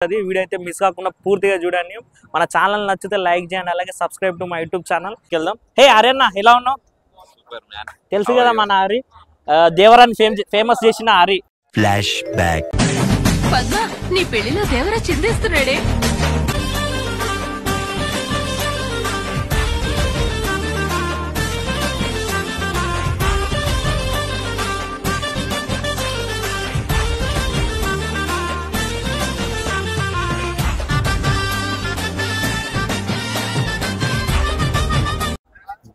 Video అయితే miss కాకుండా పూర్తిగా చూడండి. మన ఛానల్ నచ్చితే లైక్ చేయండి, అలాగే subscribe to my YouTube channel. వెళ్దాం. హే అరేనా, ఎలా ఉన్నావు? తెలుసు కదా మన హరి, దేవరాన్ని ఫేమస్ చేసిన హరి. Flash back. పద్మ, నీ పెళ్లిలో దేవరా చిందేస్తున్నాడే.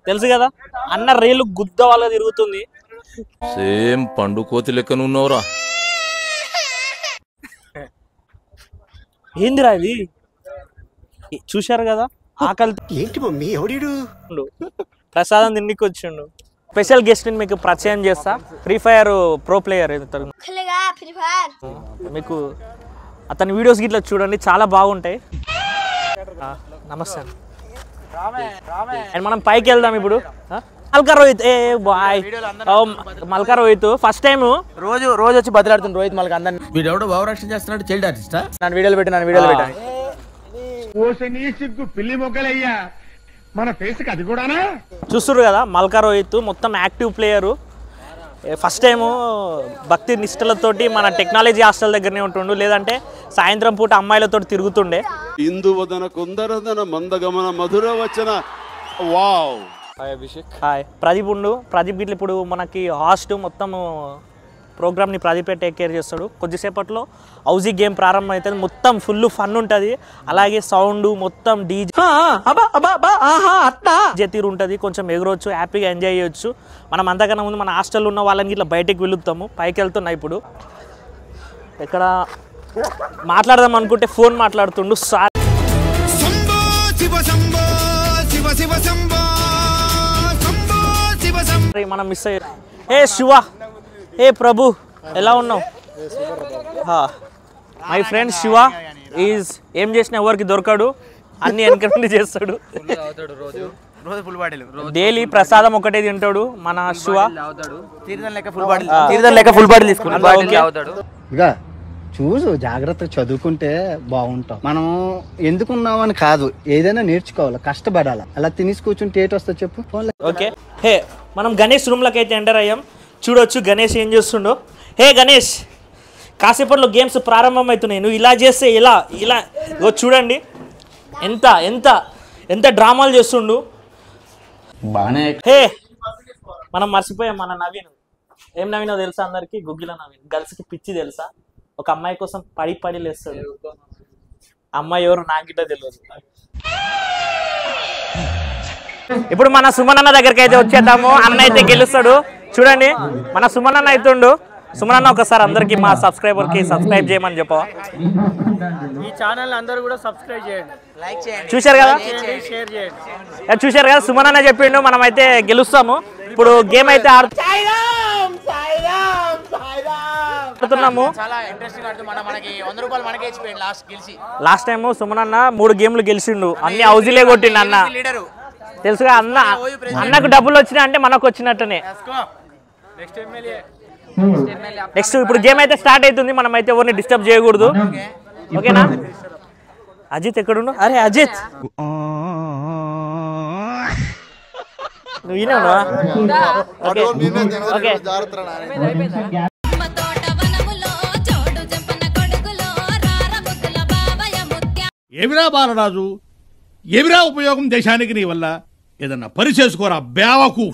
తెలుసు కదా అన్న, రేలు గుద్ద వాళ్ళ తిరుగుతుంది. సేమ్ పండు కోతి లెక్కనున్నావురా. ఏందిరా ఇది? చూశారు కదా, ఆకలి ఏంటి మమ్మీ ఎవడు ప్రసాదం తిండికి వచ్చిండు. స్పెషల్ గెస్ట్ ని మీకు పరిచయం చేస్తా. Free fire pro player. మీకు అతని వీడియోస్ గిట్లా చూడండి, చాలా బాగుంటాయి. నమస్తే. మనం పైకి వెళ్దాం ఇప్పుడు. మల్కా రోహిత్, ఏ బాయ్, మల్కా రోహిత్ ఫస్ట్ టైం రోజు వచ్చి బదిలాడుతుంది రోహిత్ మల్కా అందరిని. వీడెవడో భావరక్షణ చేస్తున్నాడు, చైల్డ్ ఆర్టిస్టా? నన్ను వీడియోలు పెట్టాను. మన ఫేస్ కి అది కూడానా? చూస్తున్నారు కదా, మల్కా రోహిత్ మొత్తం యాక్టివ్ ప్లేయరు. ఫస్ట్ టైము భక్తి నిష్టలతోటి మన టెక్నాలజీ హాస్టల్ దగ్గరనే ఉంటుండు, లేదంటే సాయంత్రం పూట అమ్మాయిలతో తిరుగుతుండే. ఇందువదన కుందరదన మందగమన మధుర వచన. వావ్. హాయ్ ప్రదీప్ ఉండు. ప్రదీప్ గిట్ల ఇప్పుడు మనకి హాస్ట్ మొత్తం ప్రోగ్రామ్ని ప్రదీపే టేక్ కేర్ చేస్తాడు. కొద్దిసేపట్లో హౌజీ గేమ్ ప్రారంభం అవుతుంది. మొత్తం ఫుల్ ఫన్ ఉంటుంది, అలాగే సౌండ్ మొత్తం డీజే తీరు ఉంటుంది. కొంచెం ఎగురవచ్చు, హ్యాపీగా ఎంజాయ్ చేయొచ్చు. మనం అంతకన్నా ముందు మన హాస్టల్లో ఉన్న వాళ్ళని ఇట్లా బయటకు వెళుతాము. పైకి వెళ్తున్నా ఇప్పుడు. ఎక్కడ మాట్లాడదాం అనుకుంటే ఫోన్ మాట్లాడుతుండు సార్. మనం మిస్ అయ్యాం. ఏ శివ, ఏ ప్రభు, ఎలా ఉన్నావు? మై ఫ్రెండ్ శివ ఈజ్ ఏం చేసినా ఎవరికి దొరకడు, అన్ని ఎన్కౌంటర్ చేస్తాడు. డైలీ ప్రసాదం ఒకటే తింటాడు మన శివ. ఇక చూసు జాగ్రత్తగా చదువుకుంటే బాగుంటాం. మనం ఎందుకున్నామని కాదు, ఏదైనా నేర్చుకోవాలి, కష్టపడాలి. అలా తినేసి కూర్చుంటే ఏటి వస్తా చెప్పు. ఓకే. హే, మనం గణేష్ రూమ్లోకి అయితే ఎంటర్ అయ్యాం. చూడొచ్చు గణేష్ ఏం చేస్తుండో. హే గణేష్, కాసేపట్లో గేమ్స్ ప్రారంభం అవుతున్నాయి. నువ్వు ఇలా చేస్తే ఇలా ఇలా చూడండి ఎంత ఎంత ఎంత డ్రామాలు చేస్తుండు. హే, మనం మర్చిపోయాం మన నవీన్. ఏం నవీనో తెలుసా అందరికి? గుగ్గిల నవీన్. గర్ల్స్కి పిచ్చి తెలుసా? ఒక అమ్మాయి కోసం పడి లేస్తాడు. అమ్మాయి ఎవరు నాకు గిట్ట తెలియదు. ఇప్పుడు మన సుమన్ అన్న దగ్గరికి అయితే వచ్చేద్దాము. అన్న అయితే గెలుస్తాడు. చూడండి, మన సుమన్ అన్న అవుతుండు. సుమన్ అన్న ఒకసారి అందరికి మా సబ్స్క్రైబర్ కి సబ్స్క్రైబ్ చేయమని చెప్పవా? ఈ ఛానల్ అందరూ కూడా సబ్స్క్రైబ్ చేయండి, లైక్ చేయండి, చూశారు కదా, షేర్ చేయండి. చూశారు కదా, సుమన్ అన్న చెప్పిండు. మనం అయితే గెలుస్తాము. ఇప్పుడు గేమ్ అయితే ఆడుతున్నాము. లాస్ట్ టైం సుమన్ అన్న 3 గేమ్లు గెలిచిండు, అన్ని హౌజీలే కొట్టిండు అన్న. తెలుసుగా అన్న, అన్నకు డబ్బులు వచ్చినాయి అంటే మనకు వచ్చినట్టునే. నెక్స్ట్ ఇప్పుడు గేమ్ అయితే స్టార్ట్ అవుతుంది. మనం అయితే ఎవరిని డిస్టర్బ్ చేయకూడదు, ఓకేనా? అజిత్ ఎక్కడుండు? అరే అజిత్, నువ్వు ఈయన ఉన్నావా? ఓకే. ఏమిరా బాలరాజు, ఏమిరా ఉపయోగం దేశానికి నీ వల్ల? ఏదన్నా పని చేసుకోరా బేవకు.